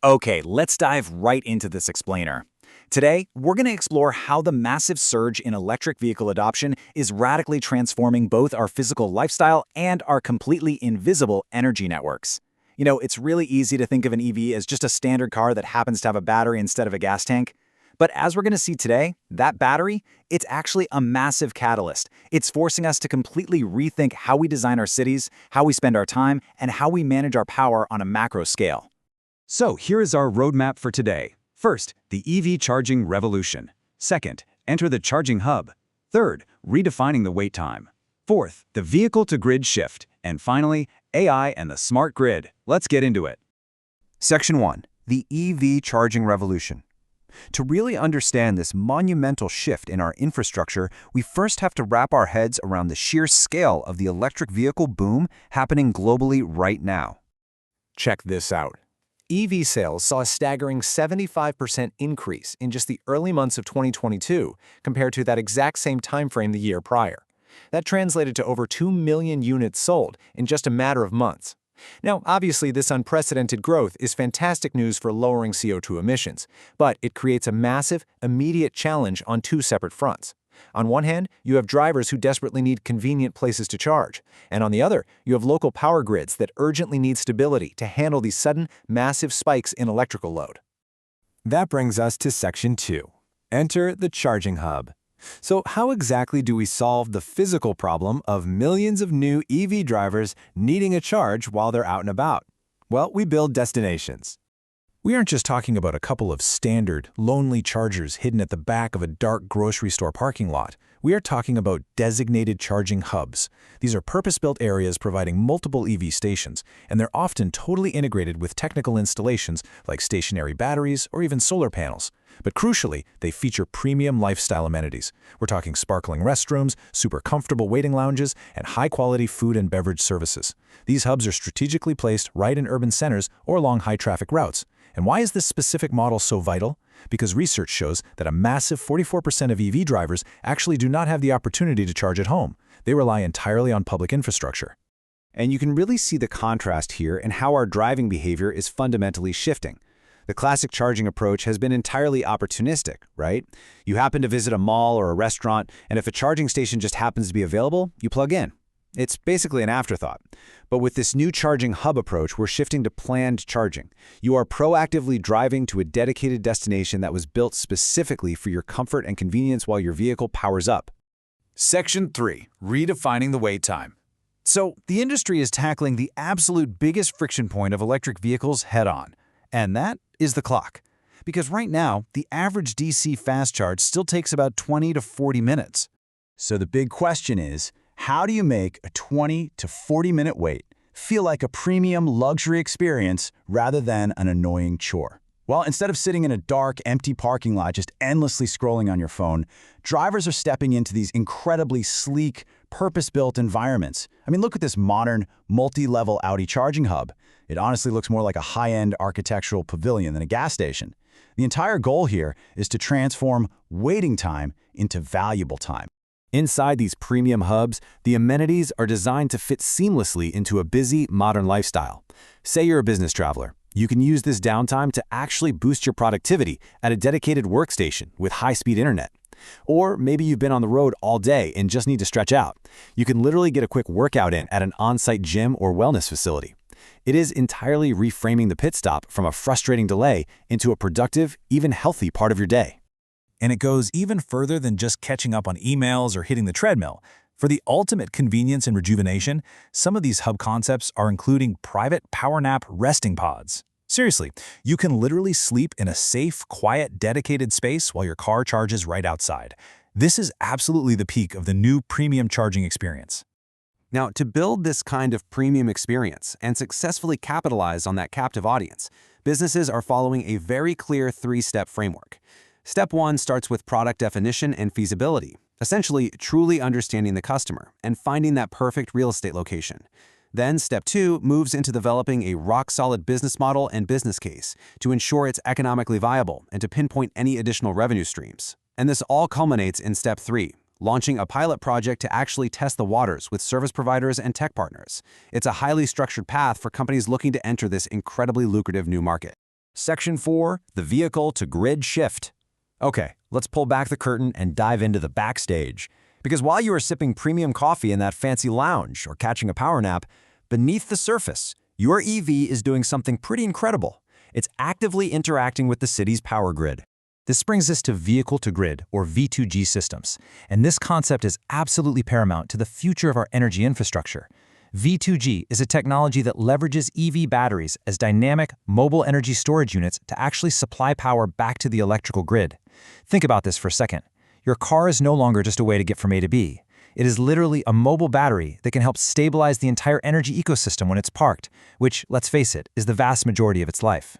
Okay, let's dive right into this explainer. Today, we're going to explore how the massive surge in electric vehicle adoption is radically transforming both our physical lifestyle and our completely invisible energy networks. It's really easy to think of an EV as just a standard car that happens to have a battery instead of a gas tank. But as we're going to see today, that battery, it's actually a massive catalyst. It's forcing us to completely rethink how we design our cities, how we spend our time, and how we manage our power on a macro scale. So here is our roadmap for today. First, the EV charging revolution. Second, enter the charging hub. Third, redefining the wait time. Fourth, the vehicle-to-grid shift. And finally, AI and the smart grid. Let's get into it. Section 1. The EV charging revolution. To really understand this monumental shift in our infrastructure, we first have to wrap our heads around the sheer scale of the electric vehicle boom happening globally right now. Check this out. EV sales saw a staggering 75% increase in just the early months of 2022 compared to that exact same timeframe the year prior. That translated to over 2 million units sold in just a matter of months. Now, obviously, this unprecedented growth is fantastic news for lowering CO2 emissions, but it creates a massive, immediate challenge on two separate fronts. On one hand, you have drivers who desperately need convenient places to charge, and on the other, you have local power grids that urgently need stability to handle these sudden, massive spikes in electrical load. That brings us to Section 2. Enter the charging hub. So how exactly do we solve the physical problem of millions of new EV drivers needing a charge while they're out and about? Well, we build destinations. We aren't just talking about a couple of standard, lonely chargers hidden at the back of a dark grocery store parking lot. We are talking about designated charging hubs. These are purpose-built areas providing multiple EV stations, and they're often totally integrated with technical installations like stationary batteries or even solar panels. But crucially, they feature premium lifestyle amenities. We're talking sparkling restrooms, super comfortable waiting lounges, and high-quality food and beverage services. These hubs are strategically placed right in urban centers or along high-traffic routes. And why is this specific model so vital? Because research shows that a massive 44% of EV drivers actually do not have the opportunity to charge at home. They rely entirely on public infrastructure. And you can really see the contrast here in how our driving behavior is fundamentally shifting. The classic charging approach has been entirely opportunistic, right? You happen to visit a mall or a restaurant, and if a charging station just happens to be available, you plug in. It's basically an afterthought. But with this new charging hub approach, we're shifting to planned charging. You are proactively driving to a dedicated destination that was built specifically for your comfort and convenience while your vehicle powers up. Section 3. Redefining the wait time. So, the industry is tackling the absolute biggest friction point of electric vehicles head-on, and that is the clock. Because right now, the average DC fast charge still takes about 20 to 40 minutes. So the big question is, how do you make a 20 to 40-minute wait feel like a premium luxury experience rather than an annoying chore? Well, instead of sitting in a dark, empty parking lot just endlessly scrolling on your phone, drivers are stepping into these incredibly sleek, purpose-built environments. I mean, look at this modern, multi-level Audi charging hub. It honestly looks more like a high-end architectural pavilion than a gas station. The entire goal here is to transform waiting time into valuable time. Inside these premium hubs, the amenities are designed to fit seamlessly into a busy, modern lifestyle. Say you're a business traveler. You can use this downtime to actually boost your productivity at a dedicated workstation with high-speed internet. Or maybe you've been on the road all day and just need to stretch out. You can literally get a quick workout in at an on-site gym or wellness facility. It is entirely reframing the pit stop from a frustrating delay into a productive, even healthy part of your day. And it goes even further than just catching up on emails or hitting the treadmill. For the ultimate convenience and rejuvenation, some of these hub concepts are including private power nap resting pods. Seriously, you can literally sleep in a safe, quiet, dedicated space while your car charges right outside. This is absolutely the peak of the new premium charging experience. Now, to build this kind of premium experience and successfully capitalize on that captive audience, businesses are following a very clear three-step framework. Step 1 starts with product definition and feasibility, essentially truly understanding the customer and finding that perfect real estate location. Then Step 2 moves into developing a rock-solid business model and business case to ensure it's economically viable and to pinpoint any additional revenue streams. And this all culminates in Step 3, launching a pilot project to actually test the waters with service providers and tech partners. It's a highly structured path for companies looking to enter this incredibly lucrative new market. Section 4, the vehicle-to-grid shift. Okay, let's pull back the curtain and dive into the backstage. Because while you are sipping premium coffee in that fancy lounge or catching a power nap, beneath the surface, your EV is doing something pretty incredible. It's actively interacting with the city's power grid. This brings us to vehicle-to-grid, or V2G systems, and this concept is absolutely paramount to the future of our energy infrastructure. V2G is a technology that leverages EV batteries as dynamic, mobile energy storage units to actually supply power back to the electrical grid. Think about this for a second. Your car is no longer just a way to get from A to B. It is literally a mobile battery that can help stabilize the entire energy ecosystem when it's parked, which, let's face it, is the vast majority of its life.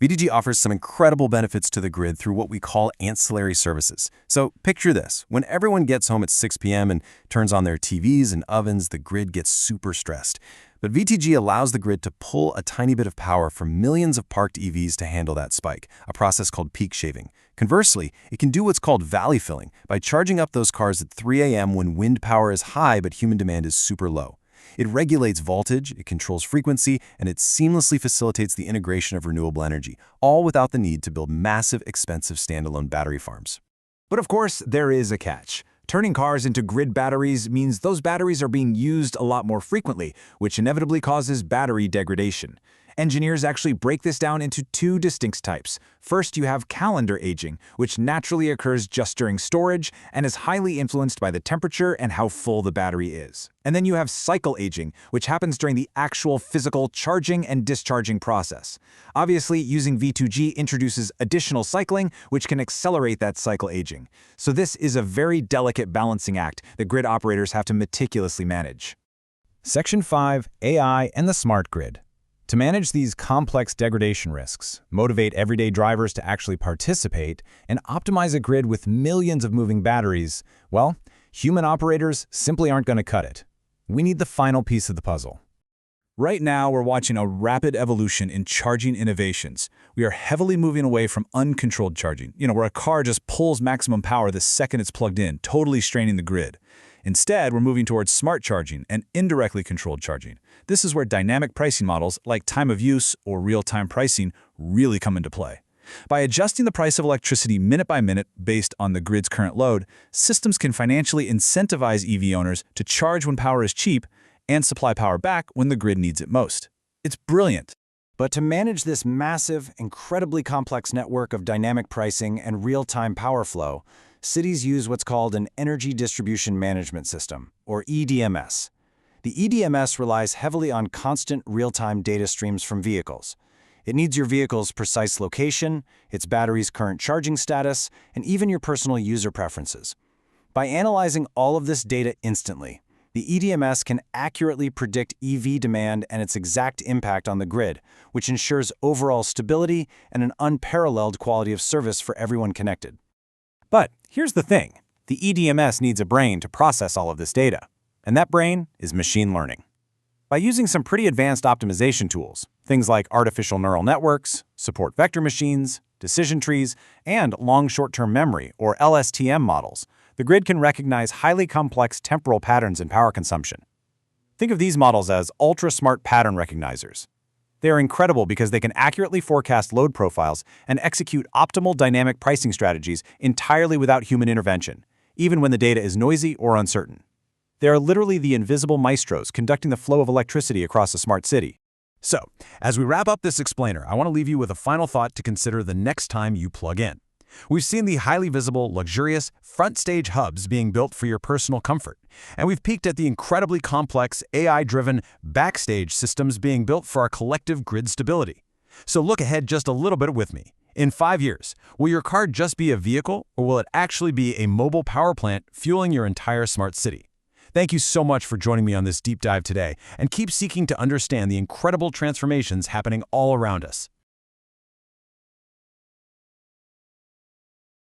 V2G offers some incredible benefits to the grid through what we call ancillary services. So picture this. When everyone gets home at 6 p.m. and turns on their TVs and ovens, the grid gets super stressed. But V2G allows the grid to pull a tiny bit of power from millions of parked EVs to handle that spike, a process called peak shaving. Conversely, it can do what's called valley filling by charging up those cars at 3 a.m. when wind power is high but human demand is super low. It regulates voltage, it controls frequency, and it seamlessly facilitates the integration of renewable energy, all without the need to build massive, expensive standalone battery farms. But of course, there is a catch. Turning cars into grid batteries means those batteries are being used a lot more frequently, which inevitably causes battery degradation. Engineers actually break this down into two distinct types. First, you have calendar aging, which naturally occurs just during storage and is highly influenced by the temperature and how full the battery is. And then you have cycle aging, which happens during the actual physical charging and discharging process. Obviously, using V2G introduces additional cycling, which can accelerate that cycle aging. So this is a very delicate balancing act that grid operators have to meticulously manage. Section 5, AI and the smart grid. To manage these complex degradation risks, motivate everyday drivers to actually participate, and optimize a grid with millions of moving batteries, well, human operators simply aren't going to cut it. We need the final piece of the puzzle. Right now, we're watching a rapid evolution in charging innovations. We are heavily moving away from uncontrolled charging, where a car just pulls maximum power the second it's plugged in, totally straining the grid. Instead, we're moving towards smart charging and indirectly controlled charging. This is where dynamic pricing models like time of use or real-time pricing really come into play. By adjusting the price of electricity minute by minute based on the grid's current load, systems can financially incentivize EV owners to charge when power is cheap and supply power back when the grid needs it most. It's brilliant. But to manage this massive, incredibly complex network of dynamic pricing and real-time power flow, cities use what's called an Energy Distribution Management System, or EDMS. The EDMS relies heavily on constant real-time data streams from vehicles. It needs your vehicle's precise location, its battery's current charging status, and even your personal user preferences. By analyzing all of this data instantly, the EDMS can accurately predict EV demand and its exact impact on the grid, which ensures overall stability and an unparalleled quality of service for everyone connected. But here's the thing. The EDMS needs a brain to process all of this data, and that brain is machine learning. By using some pretty advanced optimization tools, things like artificial neural networks, support vector machines, decision trees, and long short-term memory, or LSTM models, the grid can recognize highly complex temporal patterns in power consumption. Think of these models as ultra-smart pattern recognizers. They are incredible because they can accurately forecast load profiles and execute optimal dynamic pricing strategies entirely without human intervention, even when the data is noisy or uncertain. They are literally the invisible maestros conducting the flow of electricity across a smart city. So, as we wrap up this explainer, I want to leave you with a final thought to consider the next time you plug in. We've seen the highly visible, luxurious, front-stage hubs being built for your personal comfort, and we've peeked at the incredibly complex, AI-driven backstage systems being built for our collective grid stability. So look ahead just a little bit with me. In 5 years, will your car just be a vehicle, or will it actually be a mobile power plant fueling your entire smart city? Thank you so much for joining me on this deep dive today, and keep seeking to understand the incredible transformations happening all around us.